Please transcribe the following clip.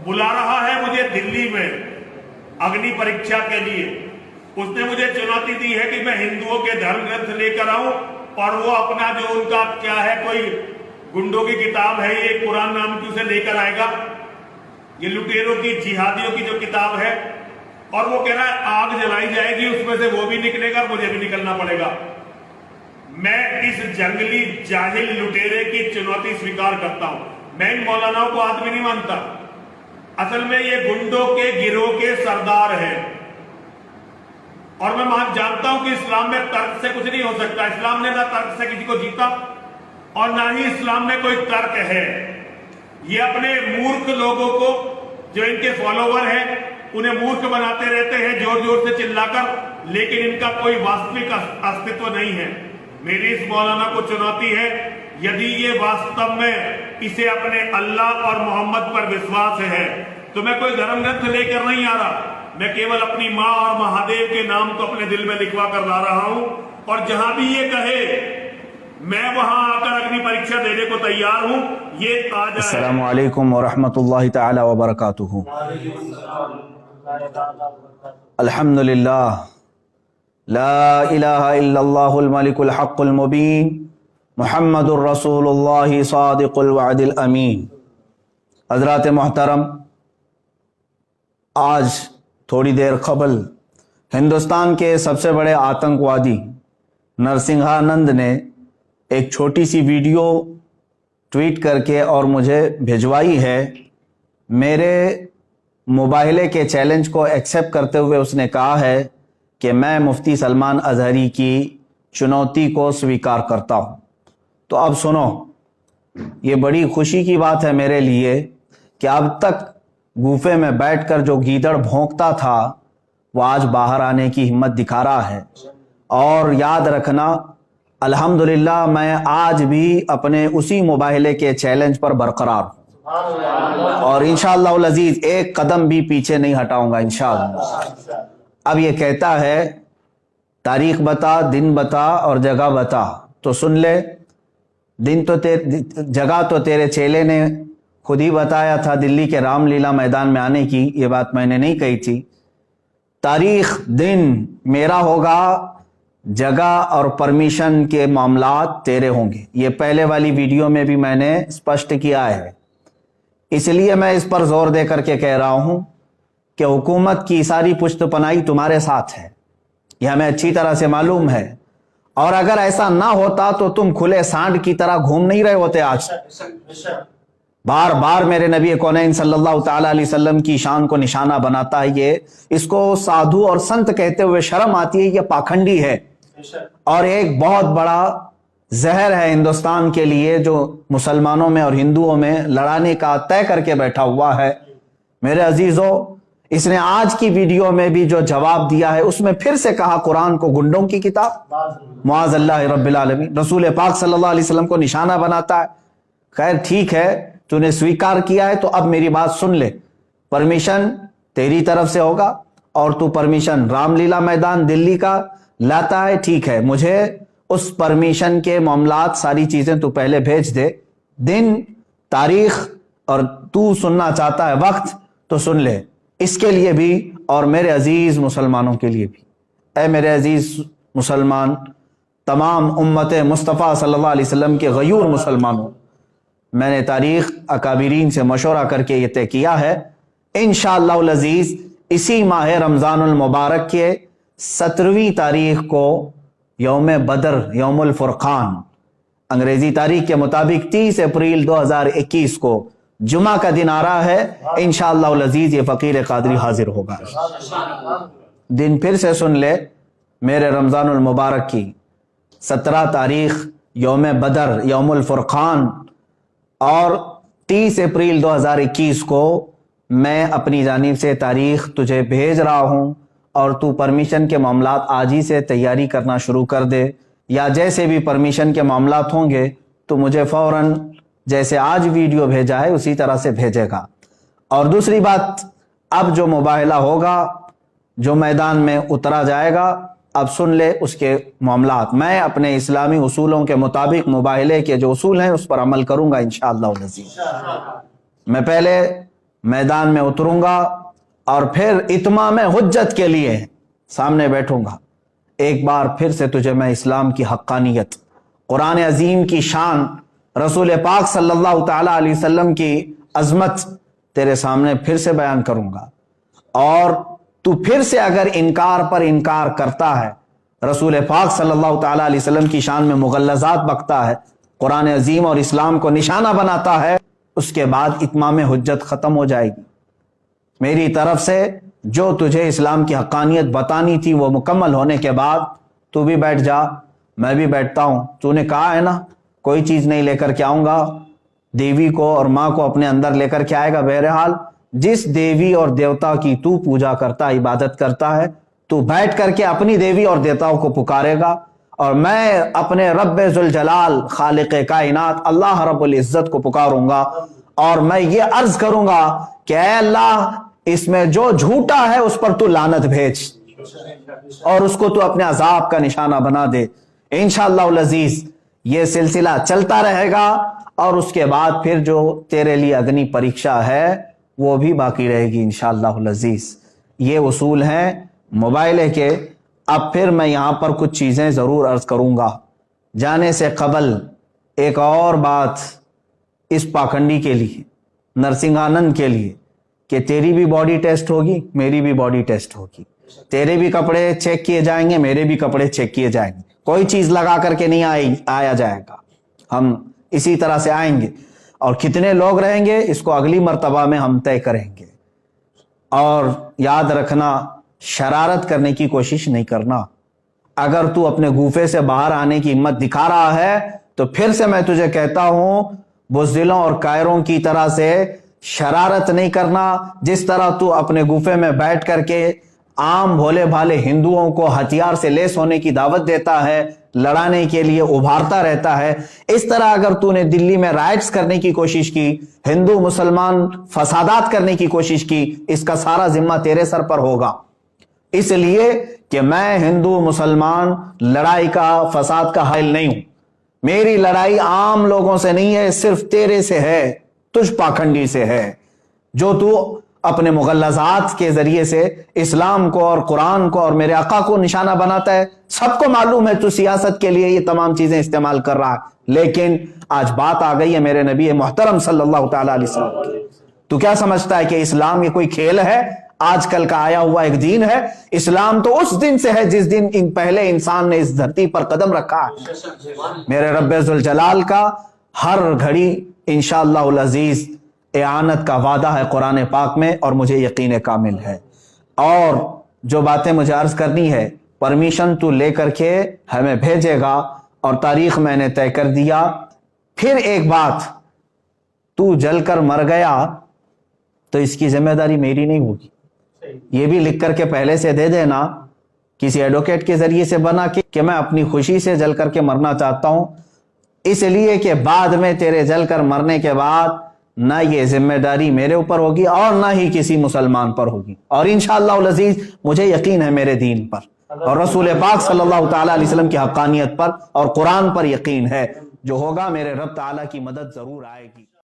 बुला रहा है मुझे दिल्ली में अग्नि परीक्षा के लिए। उसने मुझे चुनौती दी है कि मैं हिंदुओं के धर्म ग्रंथ लेकर आऊं और वो अपना जो उनका क्या है कोई गुंडों की किताब है ये कुरान नाम की उसे लेकर आएगा, ये लुटेरों की जिहादियों की जो किताब है, और वो कह रहा है आग जलाई जाएगी उसमें से वो भी निकलेगा और मुझे भी निकलना पड़ेगा। मैं इस जंगली जाहिल लुटेरे की चुनौती स्वीकार करता हूं। मैं इन मौलानाओं को आदमी नहीं मानता, असल में ये गुंडों के गिरोह के सरदार हैं। और मैं जानता हूं कि इस्लाम में तर्क से कुछ नहीं हो सकता। इस्लाम ने ना तर्क से किसी को जीता और ना ही इस्लाम में कोई तर्क है। ये अपने मूर्ख लोगों को जो इनके फॉलोवर हैं उन्हें मूर्ख बनाते रहते हैं जोर जोर से चिल्लाकर, लेकिन इनका कोई वास्तविक अस्तित्व नहीं है। मेरी इस मौलाना को चुनौती है, यदि ये वास्तव में इसे अपने अल्लाह और मोहम्मद पर विश्वास है तो मैं कोई धर्म ग्रंथ लेकर नहीं आ रहा, मैं केवल अपनी माँ और महादेव के नाम को अपने दिल में लिखवा कर ला रहा हूं। और जहां भी ये कहे मैं वहां आकर अग्नि परीक्षा देने को तैयार हूं, ये आ जाए। अस्सलामु अलैकुम व रहमतुल्लाहि तआला व बरकातुहू। अल्हम्दुलिल्लाह, ला इलाहा इल्लल्लाहुल मलिकुल हक़्क़ुल मुबीन, मुहम्मदुर रसूलुल्लाह सादिकुल वअदिल अमीन। हज़रात मोहतरम, आज थोड़ी देर कबल हिंदुस्तान के सबसे बड़े आतंकवादी नरसिंहानंद ने एक छोटी सी वीडियो ट्वीट करके और मुझे भिजवाई है। मेरे मुबाहिले के चैलेंज को एक्सेप्ट करते हुए उसने कहा है कि मैं मुफ्ती सलमान अजहरी की चुनौती को स्वीकार करता हूँ। तो अब सुनो, ये बड़ी खुशी की बात है मेरे लिए कि अब तक गुफे में बैठकर जो गीदड़ भौंकता था वो आज बाहर आने की हिम्मत दिखा रहा है। और याद रखना, अल्हम्दुलिल्लाह मैं आज भी अपने उसी मुबाहिले के चैलेंज पर बरकरार हूँ और इंशाअल्लाह अज़ीज़ एक कदम भी पीछे नहीं हटाऊंगा इंशाअल्लाह। अब ये कहता है तारीख बता, दिन बता और जगह बता, तो सुन ले। दिन तो जगह तो तेरे चेले ने खुद ही बताया था, दिल्ली के रामलीला मैदान में आने की, ये बात मैंने नहीं कही थी। तारीख दिन मेरा होगा, जगह और परमिशन के मामलात तेरे होंगे। ये पहले वाली वीडियो में भी मैंने स्पष्ट किया है, इसलिए मैं इस पर जोर दे करके कह रहा हूं कि हुकूमत की सारी पुश्तपनाही तुम्हारे साथ है, यह हमें अच्छी तरह से मालूम है। और अगर ऐसा ना होता तो तुम खुले सांड की तरह घूम नहीं रहे होते आज। बार बार मेरे नबी कौनैन सल्लल्लाहु ताला अलैहि वसल्लम की शान को निशाना बनाता है ये। इसको साधु और संत कहते हुए शर्म आती है, ये पाखंडी है और एक बहुत बड़ा जहर है हिंदुस्तान के लिए, जो मुसलमानों में और हिंदुओं में लड़ाने का तय करके बैठा हुआ है। मेरे अजीजों, इसने आज की वीडियो में भी जो जवाब दिया है उसमें फिर से कहा कुरान को गुंडों की किताब, मुआज़ल्लाह रब्बिल आलमीन। रसूल पाक सल्लल्लाहु अलैहि वसल्लम को निशाना बनाता है। खैर ठीक है, तूने स्वीकार किया है तो अब मेरी बात सुन ले। परमिशन तेरी तरफ से होगा और तू परमिशन रामलीला मैदान दिल्ली का लाता है, ठीक है। मुझे उस परमिशन के मामलात सारी चीजें तू पहले भेज दे, दिन, तारीख, और तू सुनना चाहता है वक्त तो सुन ले। इसके लिए भी और मेरे अजीज मुसलमानों के लिए भी, ऐ मेरे अजीज मुसलमान, तमाम उम्मत मुस्तफ़ा सल्लल्लाहु अलैहि वसल्लम के गयूर मुसलमानों, मैंने तारीख अकाबिरीन से मशवरा करके ये तय किया है, इंशाअल्लाह अज़ीज़ इसी माह रमज़ानुल मुबारक के 17वीं तारीख को यौम बदर, यौमुल फुरक़ान, अंग्रेजी तारीख के मुताबिक 30 अप्रैल 2021 को जुमा का दिन आ रहा है। इंशाअल्लाह अज़ीज़ ये फ़कीर क़ादरी हाजिर होगा। दिन फिर से सुन ले, मेरे रमज़ानुल मुबारक की 17 तारीख यौम बदर, यौमुल फुरक़ान, और 30 अप्रैल 2021 को मैं अपनी जानिब से तारीख तुझे भेज रहा हूं और तू परमिशन के मामलात आज ही से तैयारी करना शुरू कर दे, या जैसे भी परमिशन के मामलात होंगे तो मुझे फौरन जैसे आज वीडियो भेजा है उसी तरह से भेजेगा। और दूसरी बात, अब जो मुबाहिला होगा, जो मैदान में उतरा जाएगा, अब सुन ले उसके मामलात। मैं अपने इस्लामी उसूलों के मुताबिक मुबाहिले के जो उसूल हैं उस पर अमल करूंगा इंशाअल्लाह अज़ीज़। मैं पहले मैदान में उतरूंगा और फिर इत्माम हुज्जत के लिए सामने बैठूंगा। एक बार फिर से तुझे मैं इस्लाम की हक्कानियत, कुरान अजीम की शान, रसूल पाक सल्लल्लाहु ताला अलैहि वसल्लम की अजमत तेरे सामने फिर से बयान करूंगा। और तू फिर से अगर इनकार पर इनकार करता है, रसूल पाक सल्लल्लाहु ताला अलैहि वसल्लम की शान में मुगल्लज़ात बकता है, कुरान अजीम और इस्लाम को निशाना बनाता है, उसके बाद इत्माम हुज्जत खत्म हो जाएगी। मेरी तरफ से जो तुझे इस्लाम की हक्कानियत बतानी थी वो मुकम्मल होने के बाद तू भी बैठ जा, मैं भी बैठता हूं। तूने कहा है ना कोई चीज नहीं लेकर के आऊंगा, देवी को और माँ को अपने अंदर लेकर के आएगा। बहरहाल जिस देवी और देवता की तू पूजा करता, इबादत करता है, तू बैठ करके अपनी देवी और देवताओं को पुकारेगा और मैं अपने रब्ब जुल जलाल खालिक कायनात अल्लाह रब्बुल इज्जत को पुकारूंगा और मैं ये अर्ज करूंगा कि ऐ अल्लाह, इसमें जो झूठा है उस पर तू लानत भेज और उसको तू अपने अजाब का निशाना बना दे। इंशाअल्लाह अजीज ये सिलसिला चलता रहेगा और उसके बाद फिर जो तेरे लिए अग्नि परीक्षा है वो भी बाकी रहेगी इंशाअल्लाह अजीज। ये उसूल हैं मोबाइल के। अब फिर मैं यहां पर कुछ चीजें जरूर अर्ज करूंगा। जाने से कबल एक और बात इस पाखंडी के लिए, नरसिंहानंद के लिए, कि तेरी भी बॉडी टेस्ट होगी, मेरी भी बॉडी टेस्ट होगी, तेरे भी कपड़े चेक किए जाएंगे, मेरे भी कपड़े चेक किए जाएंगे। कोई चीज लगा करके नहीं आया जाएगा, हम इसी तरह से आएंगे और कितने लोग रहेंगे इसको अगली मर्तबा में हम तय करेंगे। और याद रखना, शरारत करने की कोशिश नहीं करना। अगर तू अपने गुफे से बाहर आने की हिम्मत दिखा रहा है तो फिर से मैं तुझे कहता हूं, बुज़दिलों और कायरों की तरह से शरारत नहीं करना। जिस तरह तू अपने गुफे में बैठ करके आम भोले भाले हिंदुओं को हथियार से लेस होने की दावत देता है, लड़ाने के लिए उभारता रहता है, इस तरह अगर तूने दिल्ली में राइट्स करने की कोशिश की, हिंदू मुसलमान फसादात करने की कोशिश की, इसका सारा जिम्मा तेरे सर पर होगा। इसलिए कि मैं हिंदू मुसलमान लड़ाई का, फसाद का हाइल नहीं हूं। मेरी लड़ाई आम लोगों से नहीं है, सिर्फ तेरे से है, तुझ पाखंडी से है, जो तू अपने मुगल्लज़ात के जरिए से इस्लाम को और कुरान को और मेरे आका को निशाना बनाता है। सबको मालूम है तू सियासत के लिए ये तमाम चीजें इस्तेमाल कर रहा है, लेकिन आज बात आ गई है मेरे नबी मोहतरम सल्लल्लाहु ताला अलैहि वसल्लम की। तू क्या समझता है कि इस्लाम ये कोई खेल है, आजकल का आया हुआ एक दीन है? इस्लाम तो उस दिन से है जिस दिन पहले इंसान ने इस धरती पर कदम रखा है। मेरे रब्बे जुल जलाल का हर घड़ी इंशाअल्लाह अजीज एआनत का वादा है कुरान पाक में और मुझे यकीन कामिल है। और जो बातें मुझे अर्ज करनी है परमिशन तू लेकर के हमें भेजेगा और तारीख मैंने तय कर दिया। फिर एक बात, तू जलकर मर गया तो इसकी जिम्मेदारी मेरी नहीं होगी। ये भी लिख करके पहले से दे देना किसी एडवोकेट के जरिए से बना के कि मैं अपनी खुशी से जल करके मरना चाहता हूं, इसलिए कि बाद में तेरे जलकर मरने के बाद ना ये जिम्मेदारी मेरे ऊपर होगी और ना ही किसी मुसलमान पर होगी। और इंशाअल्लाह अज़ीज मुझे यकीन है मेरे दीन पर और रसूल पाक सल्लल्लाहु ताला अलैहि वसल्लम की हक्कानियत पर और कुरान पर यकीन है। जो होगा मेरे रब ताला की मदद जरूर आएगी।